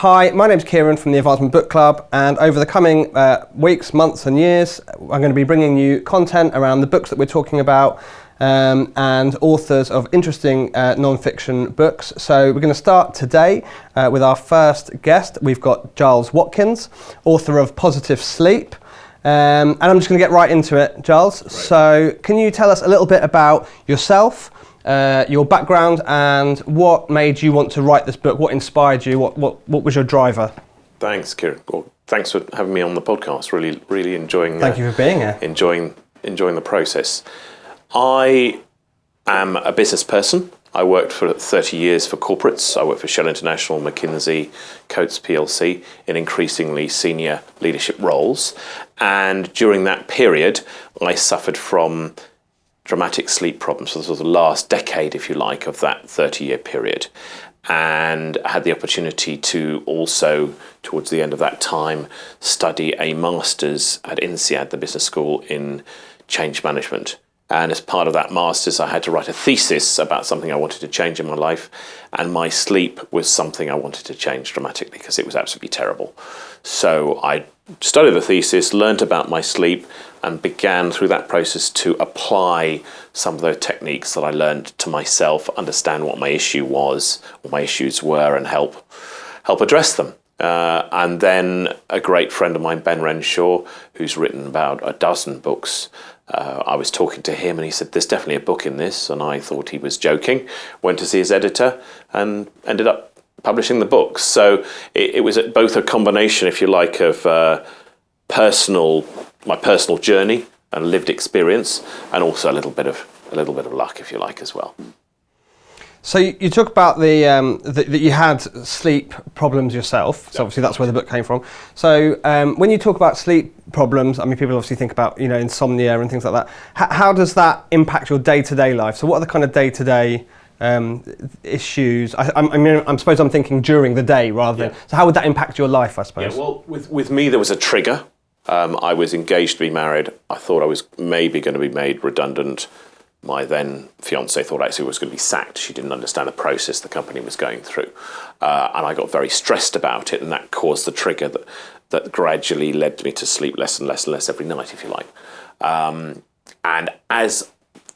Hi, my name's Kieran from the Advancement Book Club, and over the coming weeks, months and years, I'm going to be bringing you content around the books that we're talking about and authors of interesting non-fiction books. So we're going to start today with our first guest. We've got Giles Watkins, author of Positive Sleep. And I'm just going to get right into it, Giles. Right. So can you tell us a little bit about yourself, your background, and what made you want to write this book? What inspired you? What was your driver? Thanks, Kieran. Well, thanks for having me on the podcast. Really enjoying. Thank you for being here. Enjoying the process. I am a business person. I worked for 30 years for corporates. I worked for Shell International, McKinsey, Coates PLC in increasingly senior leadership roles. And during that period, I suffered from dramatic sleep problems for the sort of last decade, if you like, of that 30-year period. And I had the opportunity to also, towards the end of that time, study a master's at INSEAD, the business school, in change management. And as part of that master's, I had to write a thesis about something I wanted to change in my life. And my sleep was something I wanted to change dramatically because it was absolutely terrible. So I studied the thesis, learned about my sleep, and began through that process to apply some of the techniques that I learned to myself, understand what my issue was, what my issues were, and help address them. And then a great friend of mine, Ben Renshaw, who's written about a dozen books, I was talking to him and he said, there's definitely a book in this. And I thought he was joking, went to see his editor and ended up publishing the book. So it was both a combination, if you like, of my personal journey and lived experience, and also a little bit of luck, if you like, as well. So you talk about that you had sleep problems yourself. So obviously that's where the book came from. So when you talk about sleep problems, I mean, people obviously think about insomnia and things like that. How does that impact your day-to-day life? So what are the kind of day-to-day issues? I suppose I'm thinking during the day rather than. So how would that impact your life? I suppose. Yeah. Well, with me there was a trigger. I was engaged to be married. I thought I was maybe going to be made redundant. My then fiancée thought actually I was going to be sacked. She didn't understand the process the company was going through. And I got very stressed about it, and that caused the trigger that gradually led me to sleep less and less and less every night, if you like. And as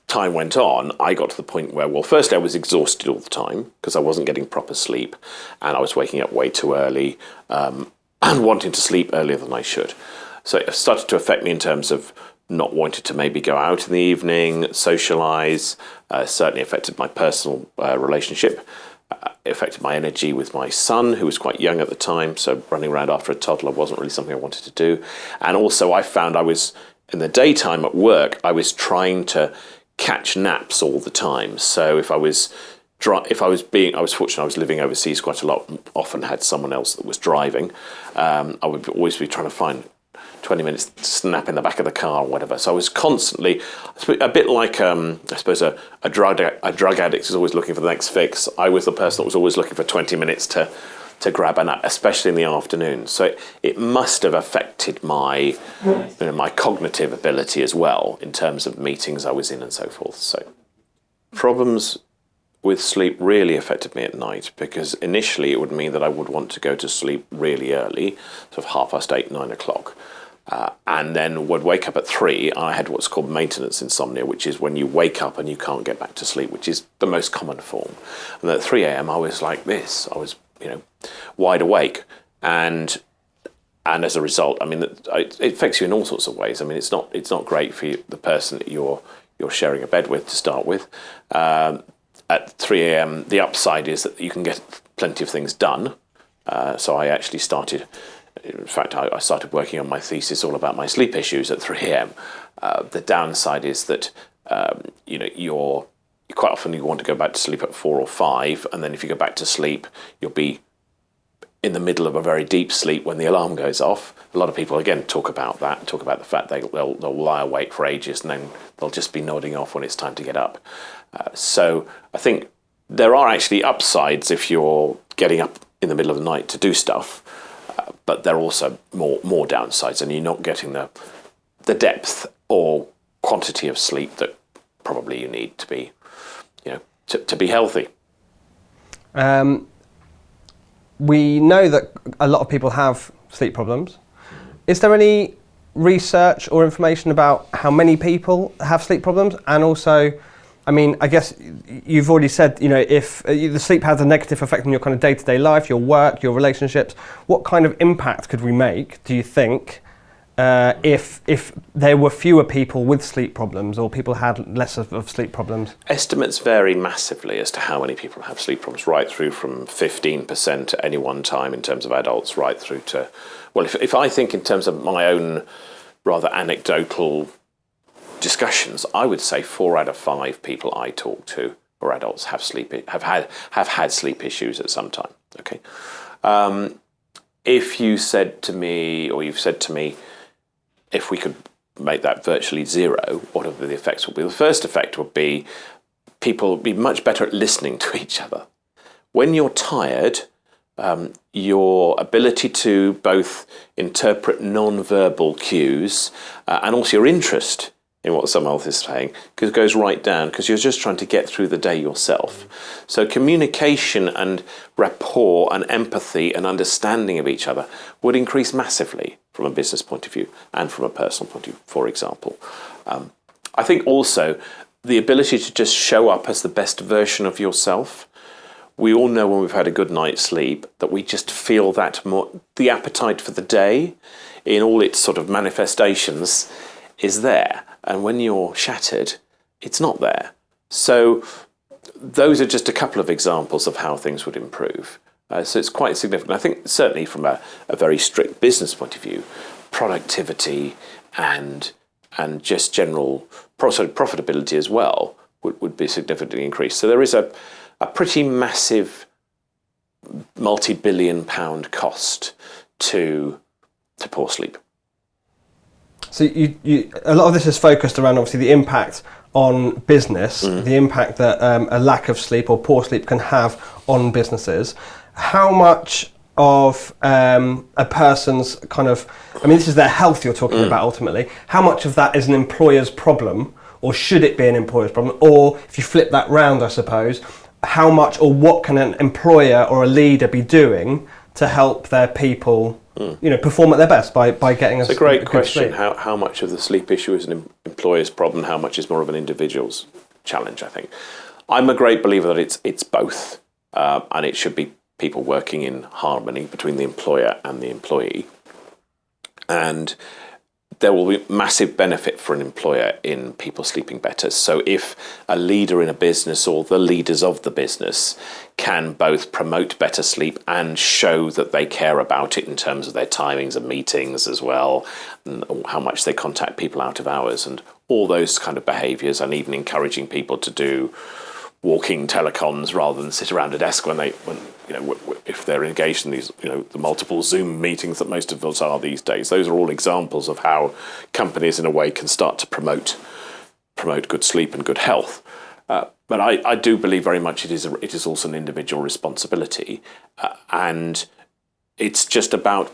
time went on, I got to the point where, well, firstly I was exhausted all the time because I wasn't getting proper sleep, and I was waking up way too early and wanting to sleep earlier than I should. So it started to affect me in terms of not wanting to maybe go out in the evening, socialise, certainly affected my personal relationship, it affected my energy with my son, who was quite young at the time, so running around after a toddler wasn't really something I wanted to do. And also I found I was, in the daytime at work, I was trying to catch naps all the time. So I was fortunate, I was living overseas quite a lot, often had someone else that was driving. I would always be trying to find 20 minutes snap in the back of the car or whatever. So I was constantly, a bit like, I suppose, a drug addict is always looking for the next fix. I was the person that was always looking for 20 minutes to grab a nap, especially in the afternoon. So it must have affected my cognitive ability as well in terms of meetings I was in and so forth. So problems with sleep really affected me at night, because initially it would mean that I would want to go to sleep really early, sort of 8:30, 9 o'clock. And then would wake up at 3, and I had what's called maintenance insomnia, which is when you wake up and you can't get back to sleep, which is the most common form. And at 3 a.m. I was like this. I was, wide awake. And as a result, I mean, it affects you in all sorts of ways. I mean, it's not great for the person that you're sharing a bed with to start with. At 3 a.m, the upside is that you can get plenty of things done. So I actually started... In fact, I started working on my thesis all about my sleep issues at 3 a.m. The downside is that, you're quite often you want to go back to sleep at 4 or 5, and then if you go back to sleep, you'll be in the middle of a very deep sleep when the alarm goes off. A lot of people, again, talk about the fact they'll lie awake for ages and then they'll just be nodding off when it's time to get up. So I think there are actually upsides if you're getting up in the middle of the night to do stuff. But there are also more downsides, and you're not getting the depth or quantity of sleep that probably you need to be, to be healthy. we know that a lot of people have sleep problems. Is there any research or information about how many people have sleep problems? And also, I mean, I guess you've already said, if the sleep has a negative effect on your kind of day-to-day life, your work, your relationships, what kind of impact could we make, do you think, if there were fewer people with sleep problems or people had less of sleep problems? Estimates vary massively as to how many people have sleep problems, right through from 15% at any one time in terms of adults, right through to, well, if I think in terms of my own rather anecdotal discussions, I would say 4 out of 5 people I talk to or adults have had sleep issues at some time. Okay, if you said to me, or you've said to me, if we could make that virtually zero, what are the effects would be? The first effect would be people would be much better at listening to each other. When you're tired, your ability to both interpret non-verbal cues and also your interest in what someone else is saying goes right down, because you're just trying to get through the day yourself. So communication and rapport and empathy and understanding of each other would increase massively from a business point of view and from a personal point of view, for example. I think also the ability to just show up as the best version of yourself. We all know when we've had a good night's sleep that we just feel that more, the appetite for the day in all its sort of manifestations is there. And when you're shattered, it's not there. So those are just a couple of examples of how things would improve. So it's quite significant. I think certainly from a very strict business point of view, productivity and just general profitability as well would be significantly increased. So there is a pretty massive multi-billion pound cost to poor sleep. So a lot of this is focused around obviously the impact on business, the impact that a lack of sleep or poor sleep can have on businesses. How much of a person's kind of, I mean, this is their health you're talking about ultimately, how much of that is an employer's problem, or should it be an employer's problem? Or if you flip that round, I suppose, how much or what can an employer or a leader be doing to help their people perform at their best by getting us. It's a great question. How much of the sleep issue is an employer's problem? How much is more of an individual's challenge? I think I'm a great believer that it's both, and it should be people working in harmony between the employer and the employee. And there will be massive benefit for an employer in people sleeping better. So if a leader in a business or the leaders of the business can both promote better sleep and show that they care about it in terms of their timings and meetings as well, and how much they contact people out of hours and all those kind of behaviours, and even encouraging people to do walking telecons rather than sit around a desk if they're engaged in these, the multiple Zoom meetings that most of us are these days. Those are all examples of how companies, in a way, can start to promote good sleep and good health. But I do believe very much it is also an individual responsibility, and it's just about,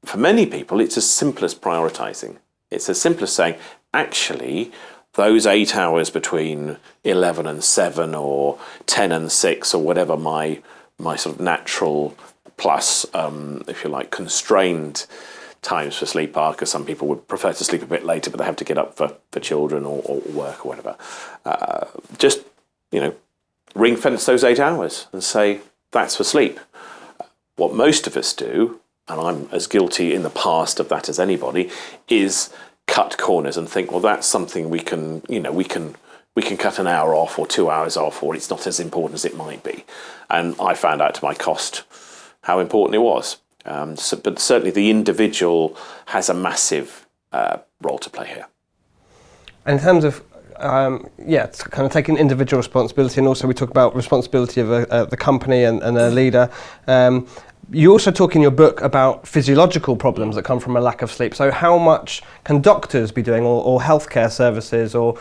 for many people, it's as simple as prioritising. It's as simple as saying, actually, those 8 hours between 11 and 7 or 10 and 6 or whatever my sort of natural plus, if you like, constrained times for sleep are, because some people would prefer to sleep a bit later, but they have to get up for children or work or whatever. Just, ring fence those 8 hours and say, that's for sleep. What most of us do, and I'm as guilty in the past of that as anybody, is cut corners and think, well, that's something we can cut an hour off or 2 hours off, or it's not as important as it might be. And I found out to my cost how important it was. But certainly the individual has a massive role to play here. And in terms of, it's kind of taking individual responsibility, and also we talk about responsibility of the company and a leader. You also talk in your book about physiological problems that come from a lack of sleep. So how much can doctors be doing, or healthcare services, or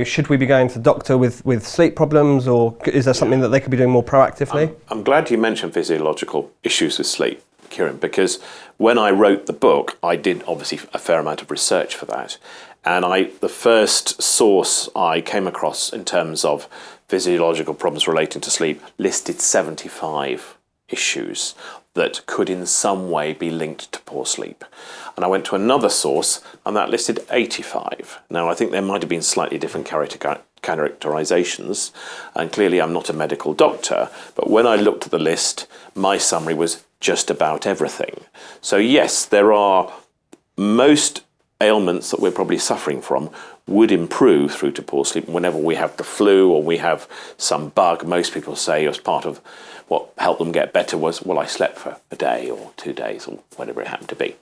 should we be going to the doctor with sleep problems, or is there something that they could be doing more proactively? I'm glad you mentioned physiological issues with sleep, Kieran, because when I wrote the book, I did obviously a fair amount of research for that. And the first source I came across in terms of physiological problems relating to sleep listed 75 issues that could in some way be linked to poor sleep. And I went to another source and that listed 85. Now, I think there might have been slightly different characterizations, and clearly I'm not a medical doctor, but when I looked at the list, my summary was just about everything. So yes, there are most ailments that we're probably suffering from would improve through to poor sleep. Whenever we have the flu or we have some bug, most people say as part of what helped them get better was, well, I slept for a day or 2 days or whatever it happened to be.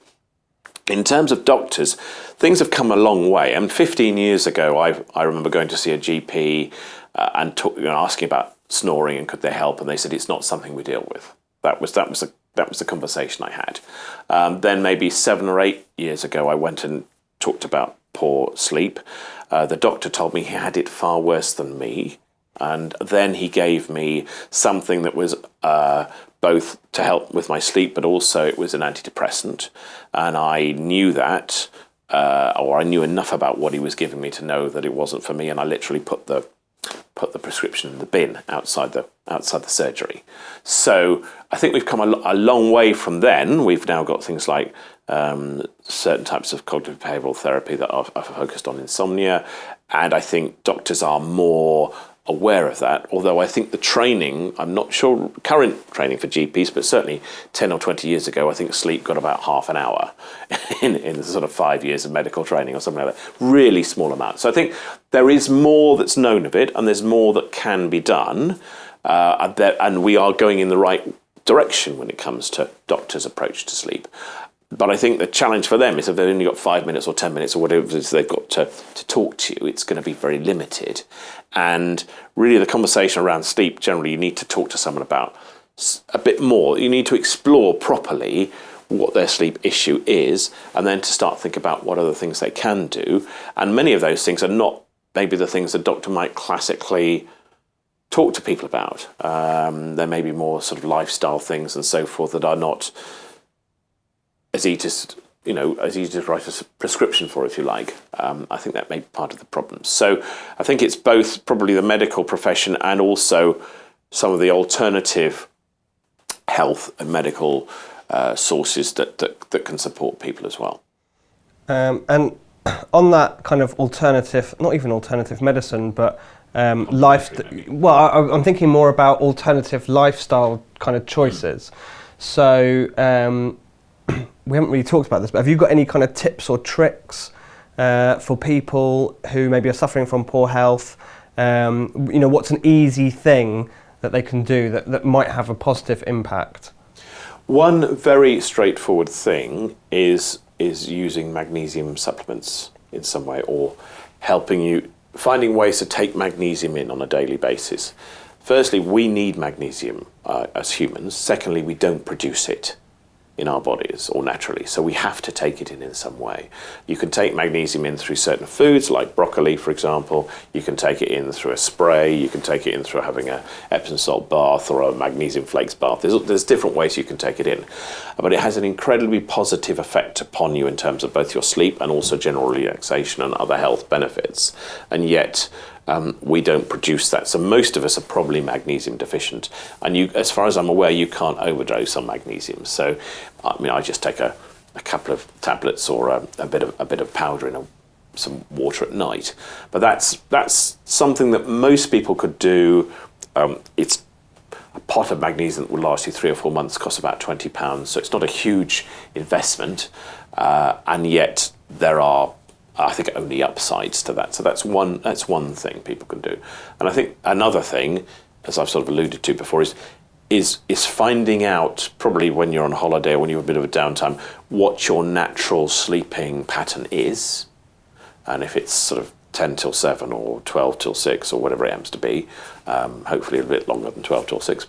In terms of doctors, things have come a long way. And 15 years ago, I remember going to see a GP and asking about snoring and could they help, and they said it's not something we deal with. That was the conversation I had. Then maybe 7 or 8 years ago, I went and talked about poor sleep. The doctor told me he had it far worse than me. And then he gave me something that was both to help with my sleep, but also it was an antidepressant. And I knew that, or I knew enough about what he was giving me to know that it wasn't for me. And I literally put the prescription in the bin outside the surgery. So I think we've come a long way from then. We've now got things like certain types of cognitive behavioural therapy that are focused on insomnia, and I think doctors are more aware of that, although I think the training, I'm not sure current training for GPs, but certainly 10 or 20 years ago, I think sleep got about half an hour in the sort of 5 years of medical training or something like that, really small amount. So I think there is more that's known of it and there's more that can be done, and we are going in the right direction when it comes to doctors' approach to sleep. But I think the challenge for them is if they've only got 5 minutes or 10 minutes or whatever it is they've got to talk to you, it's going to be very limited. And really the conversation around sleep, generally you need to talk to someone about a bit more. You need to explore properly what their sleep issue is and then to start thinking about what other things they can do. And many of those things are not maybe the things the doctor might classically talk to people about. There may be more sort of lifestyle things and so forth that are not as easy to write a prescription for, if you like. I think that may be part of the problem. So I think it's both probably the medical profession and also some of the alternative health and medical sources that can support people as well. And on that kind of alternative, not even alternative medicine, but I'm thinking more about alternative lifestyle kind of choices. So we haven't really talked about this, but have you got any kind of tips or tricks for people who maybe are suffering from poor health? What's an easy thing that they can do that might have a positive impact? One very straightforward thing is using magnesium supplements in some way, or finding ways to take magnesium in on a daily basis. Firstly, we need magnesium as humans. Secondly, we don't produce it in our bodies or naturally, so we have to take it in some way. You can take magnesium in through certain foods like broccoli, for example. You can take it in through a spray. You can take it in through having a Epsom salt bath or a magnesium flakes bath. There's different ways you can take it in, but it has an incredibly positive effect upon you in terms of both your sleep and also general relaxation and other health benefits, and yet we don't produce that. So most of us are probably magnesium deficient. And as far as I'm aware, you can't overdose on magnesium. So, I just take a couple of tablets or a bit of powder in some water at night. But that's something that most people could do. It's a pot of magnesium that will last you 3 or 4 months, costs about £20. So it's not a huge investment. And yet there are, I think, only upsides to that. So that's one thing people can do. And I think another thing, as I've sort of alluded to before, is finding out, probably when you're on holiday or when you have a bit of a downtime, what your natural sleeping pattern is. And if it's sort of 10 till 7 or 12 till 6 or whatever it happens to be, hopefully a bit longer than 12 till 6,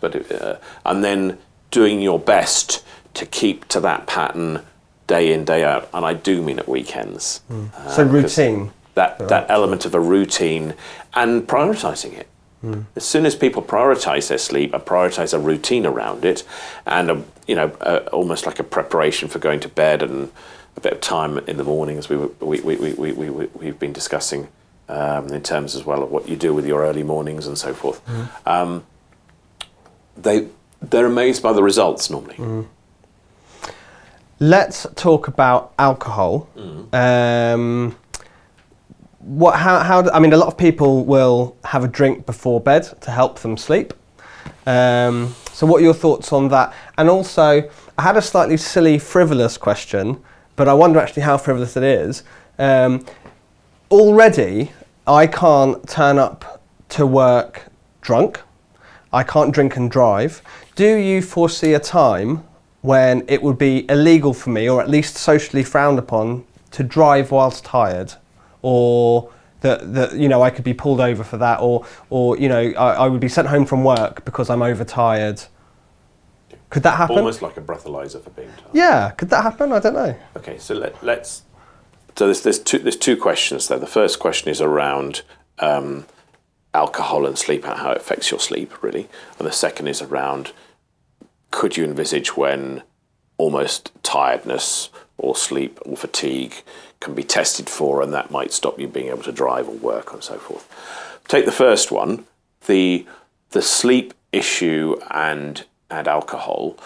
and then doing your best to keep to that pattern day in, day out, and I do mean at weekends. So routine. That element of a routine and prioritising it. As soon as people prioritise their sleep and prioritise a routine around it, and almost like a preparation for going to bed and a bit of time in the morning, as we've been discussing in terms as well of what you do with your early mornings and so forth. They're amazed by the results normally. Let's talk about alcohol. I mean, a lot of people will have a drink before bed to help them sleep. So what are your thoughts on that? And also, I had a slightly silly, frivolous question, but I wonder actually how frivolous it is. Already, I can't turn up to work drunk. I can't drink and drive. Do you foresee a time when it would be illegal for me, or at least socially frowned upon, to drive whilst tired? Or that you know, I could be pulled over for that, or you know, I would be sent home from work because I'm overtired. Could that happen? Almost like a breathalyzer for being tired. Yeah, could that happen? I don't know. Okay, so let's. So there's two questions there. The first question is around alcohol and sleep and how it affects your sleep, really. And the second is around, could you envisage when almost tiredness or sleep or fatigue can be tested for, and that might stop you being able to drive or work and so forth. Take the first one, the sleep issue and alcohol.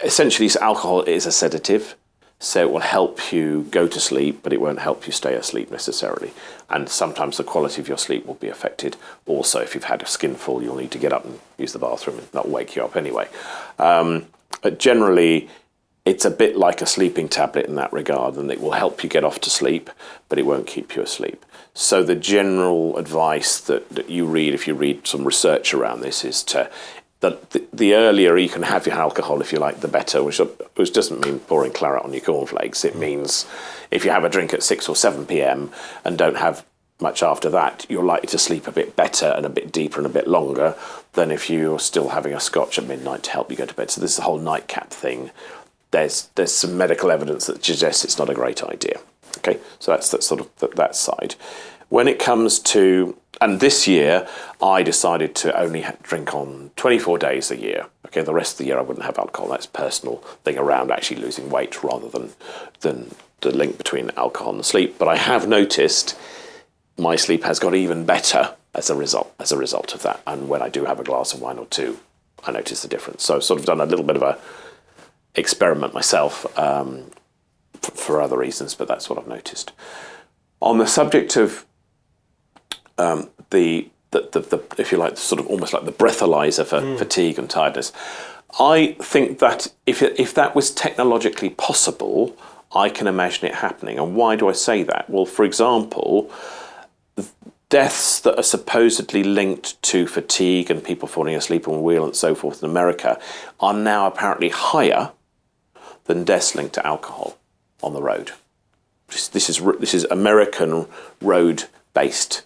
Essentially, alcohol is a sedative, so it will help you go to sleep, but it won't help you stay asleep necessarily. And sometimes the quality of your sleep will be affected. Also, if you've had a skinful, you'll need to get up and use the bathroom and not wake you up anyway. But generally, it's a bit like a sleeping tablet in that regard, and it will help you get off to sleep, but it won't keep you asleep. So the general advice that you read, if you read some research around this, is that the earlier you can have your alcohol, if you like, the better, which doesn't mean pouring claret on your cornflakes. It means if you have a drink at 6 or 7 p.m. and don't have much after that, you're likely to sleep a bit better and a bit deeper and a bit longer than if you're still having a scotch at midnight to help you go to bed. So this is the whole nightcap thing. There's some medical evidence that suggests it's not a great idea. Okay, so that's sort of that side. When it comes to, and this year I decided to only drink on 24 days a year. Okay, the rest of the year I wouldn't have alcohol. That's a personal thing around actually losing weight rather than the link between alcohol and sleep. But I have noticed my sleep has got even better as a result of that. And when I do have a glass of wine or two, I notice the difference. So I've sort of done a little bit of a experiment myself for other reasons, but that's what I've noticed. On the subject of the if you like, sort of almost like the breathalyzer for fatigue and tiredness, I think that if that was technologically possible, I can imagine it happening. And why do I say that? Well, for example, deaths that are supposedly linked to fatigue and people falling asleep on a wheel and so forth in America are now apparently higher than deaths linked to alcohol on the road. This is American road-based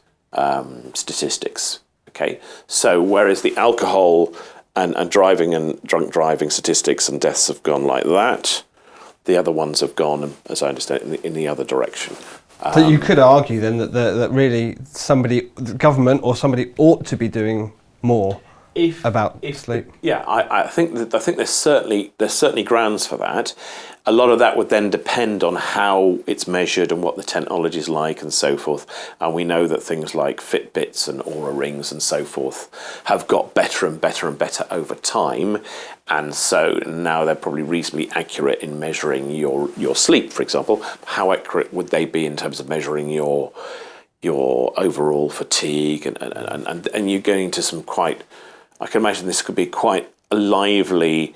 statistics. Okay, so whereas the alcohol and driving and drunk driving statistics and deaths have gone like that, the other ones have gone, as I understand it, in the other direction. So you could argue then that really the government or somebody ought to be doing more about sleep. Yeah, I think there's certainly grounds for that. A lot of that would then depend on how it's measured and what the technology is like and so forth. And we know that things like Fitbits and Oura Rings and so forth have got better and better and better over time. And so now they're probably reasonably accurate in measuring your sleep, for example. How accurate would they be in terms of measuring your overall fatigue? And you're going into some quite, I can imagine this could be quite a lively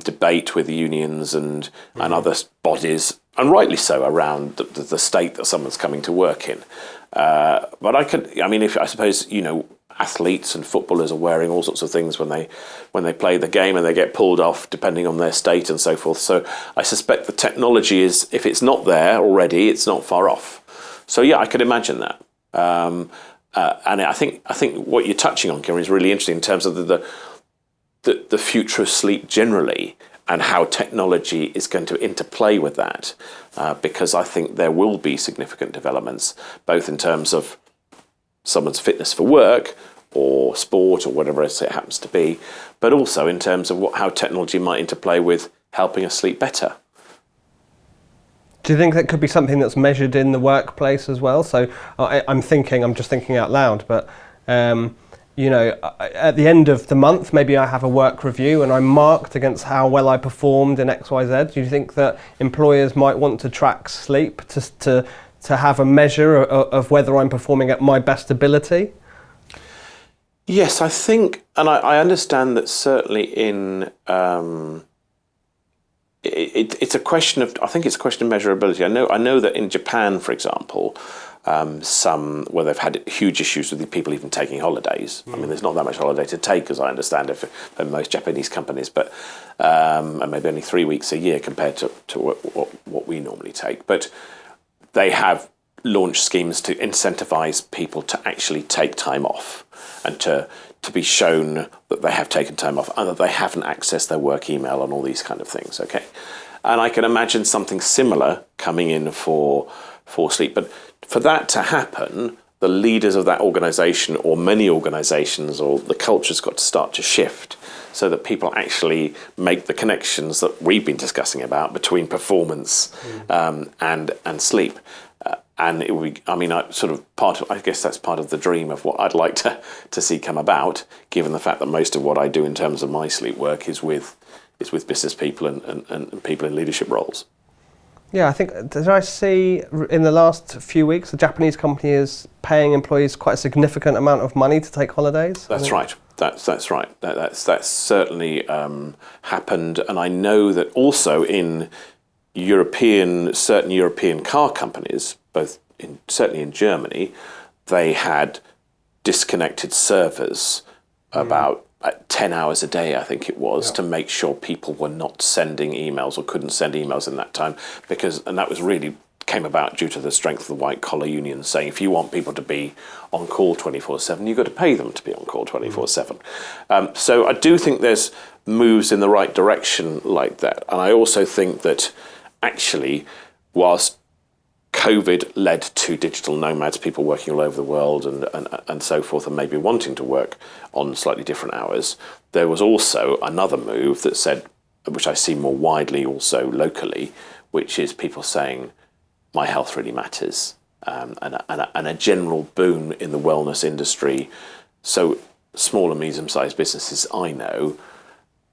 debate with unions and other bodies, and rightly so, around the state that someone's coming to work in. But I suppose athletes and footballers are wearing all sorts of things when they play the game, and they get pulled off depending on their state and so forth. So I suspect the technology is, if it's not there already, it's not far off. So yeah, I could imagine that. And I think what you're touching on, Kieran, is really interesting in terms of the future of sleep generally, and how technology is going to interplay with that, because I think there will be significant developments, both in terms of someone's fitness for work or sport or whatever else it happens to be, but also in terms of how technology might interplay with helping us sleep better. Do you think that could be something that's measured in the workplace as well? So I'm just thinking out loud, but at the end of the month, maybe I have a work review and I'm marked against how well I performed in XYZ. Do you think that employers might want to track sleep to have a measure of whether I'm performing at my best ability? Yes, I think, and I understand that certainly in it's a question of, I think it's a question of measurability. I know that in Japan, for example, where they've had huge issues with people even taking holidays. I mean, there's not that much holiday to take, as I understand it, for most Japanese companies, but and maybe only 3 weeks a year compared to what we normally take. But they have launched schemes to incentivize people to actually take time off and to be shown that they have taken time off and that they haven't accessed their work email and all these kind of things. Okay, and I can imagine something similar coming in for sleep, but for that to happen, the leaders of that organisation, or many organisations, or the culture's got to start to shift so that people actually make the connections that we've been discussing about between performance and sleep. And it would be, I mean, I guess that's part of the dream of what I'd like to see come about, given the fact that most of what I do in terms of my sleep work is with business people and people in leadership roles. Yeah, I think, did I see in the last few weeks, the Japanese company is paying employees quite a significant amount of money to take holidays? That's right. That's right. That's certainly happened. And I know that also in certain European car companies, certainly in Germany, they had disconnected servers about 10 hours a day, I think it was, to make sure people were not sending emails or couldn't send emails in that time, and that was really came about due to the strength of the white collar unions saying, if you want people to be on call 24/7, you've got to pay them to be on call 24/7. So I do think there's moves in the right direction like that. And I also think that actually, whilst COVID led to digital nomads, people working all over the world and so forth, and maybe wanting to work on slightly different hours, there was also another move that said, which I see more widely also locally, which is people saying, my health really matters, and a general boom in the wellness industry. So small and medium-sized businesses, I know,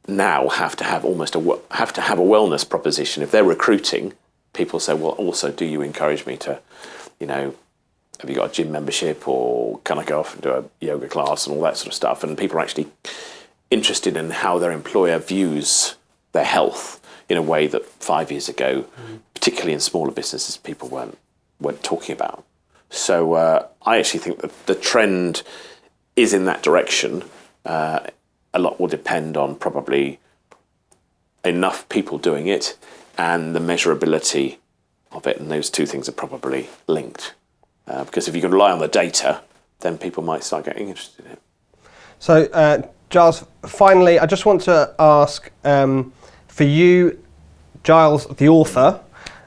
now have to have a wellness proposition. If they're recruiting, people say, well, also, do you encourage me to, have you got a gym membership, or can I go off and do a yoga class and all that sort of stuff? And people are actually interested in how their employer views their health in a way that 5 years ago, particularly in smaller businesses, people weren't talking about. So I actually think that the trend is in that direction. A lot will depend on probably enough people doing it and the measurability of it, and those two things are probably linked. Because if you can rely on the data, then people might start getting interested in it. So, Giles, finally, I just want to ask, for you, Giles, the author,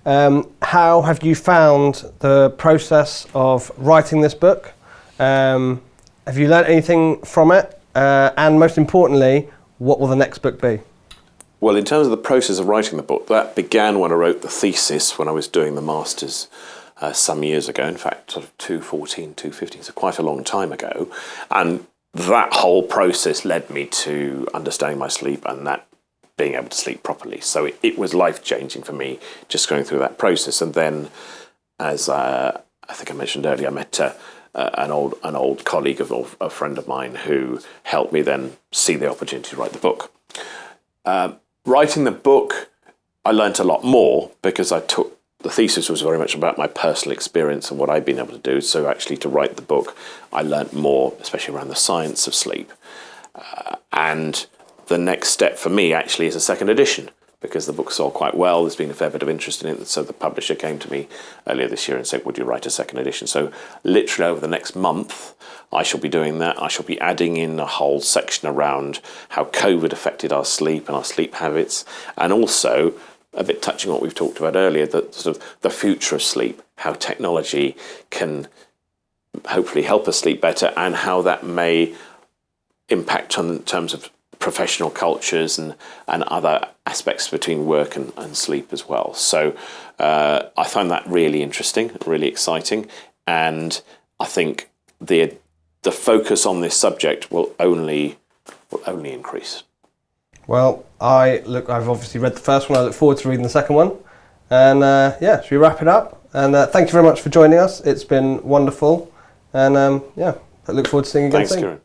how have you found the process of writing this book? Have you learned anything from it? And most importantly, what will the next book be? Well, in terms of the process of writing the book, that began when I wrote the thesis when I was doing the Masters some years ago. In fact, sort of 2014, 2015, so quite a long time ago. And that whole process led me to understanding my sleep and that being able to sleep properly. So it was life-changing for me just going through that process. And then, as I think I mentioned earlier, I met an old colleague of a friend of mine who helped me then see the opportunity to write the book. Writing the book, I learnt a lot more because the thesis was very much about my personal experience and what I'd been able to do. So actually to write the book, I learnt more, especially around the science of sleep. And the next step for me actually is a second edition, because the book sold quite well. There's been a fair bit of interest in it. So the publisher came to me earlier this year and said, would you write a second edition? So literally over the next month, I shall be doing that. I shall be adding in a whole section around how COVID affected our sleep and our sleep habits, and also a bit touching on what we've talked about earlier, the future of sleep, how technology can hopefully help us sleep better, and how that may impact in terms of professional cultures and other aspects between work and sleep as well. So I find that really interesting, really exciting, and I think the the focus on this subject will only increase. Well, I've obviously read the first one. I look forward to reading the second one. And should we wrap it up? And thank you very much for joining us. It's been wonderful. And I look forward to seeing you again soon. Thanks, Kieran.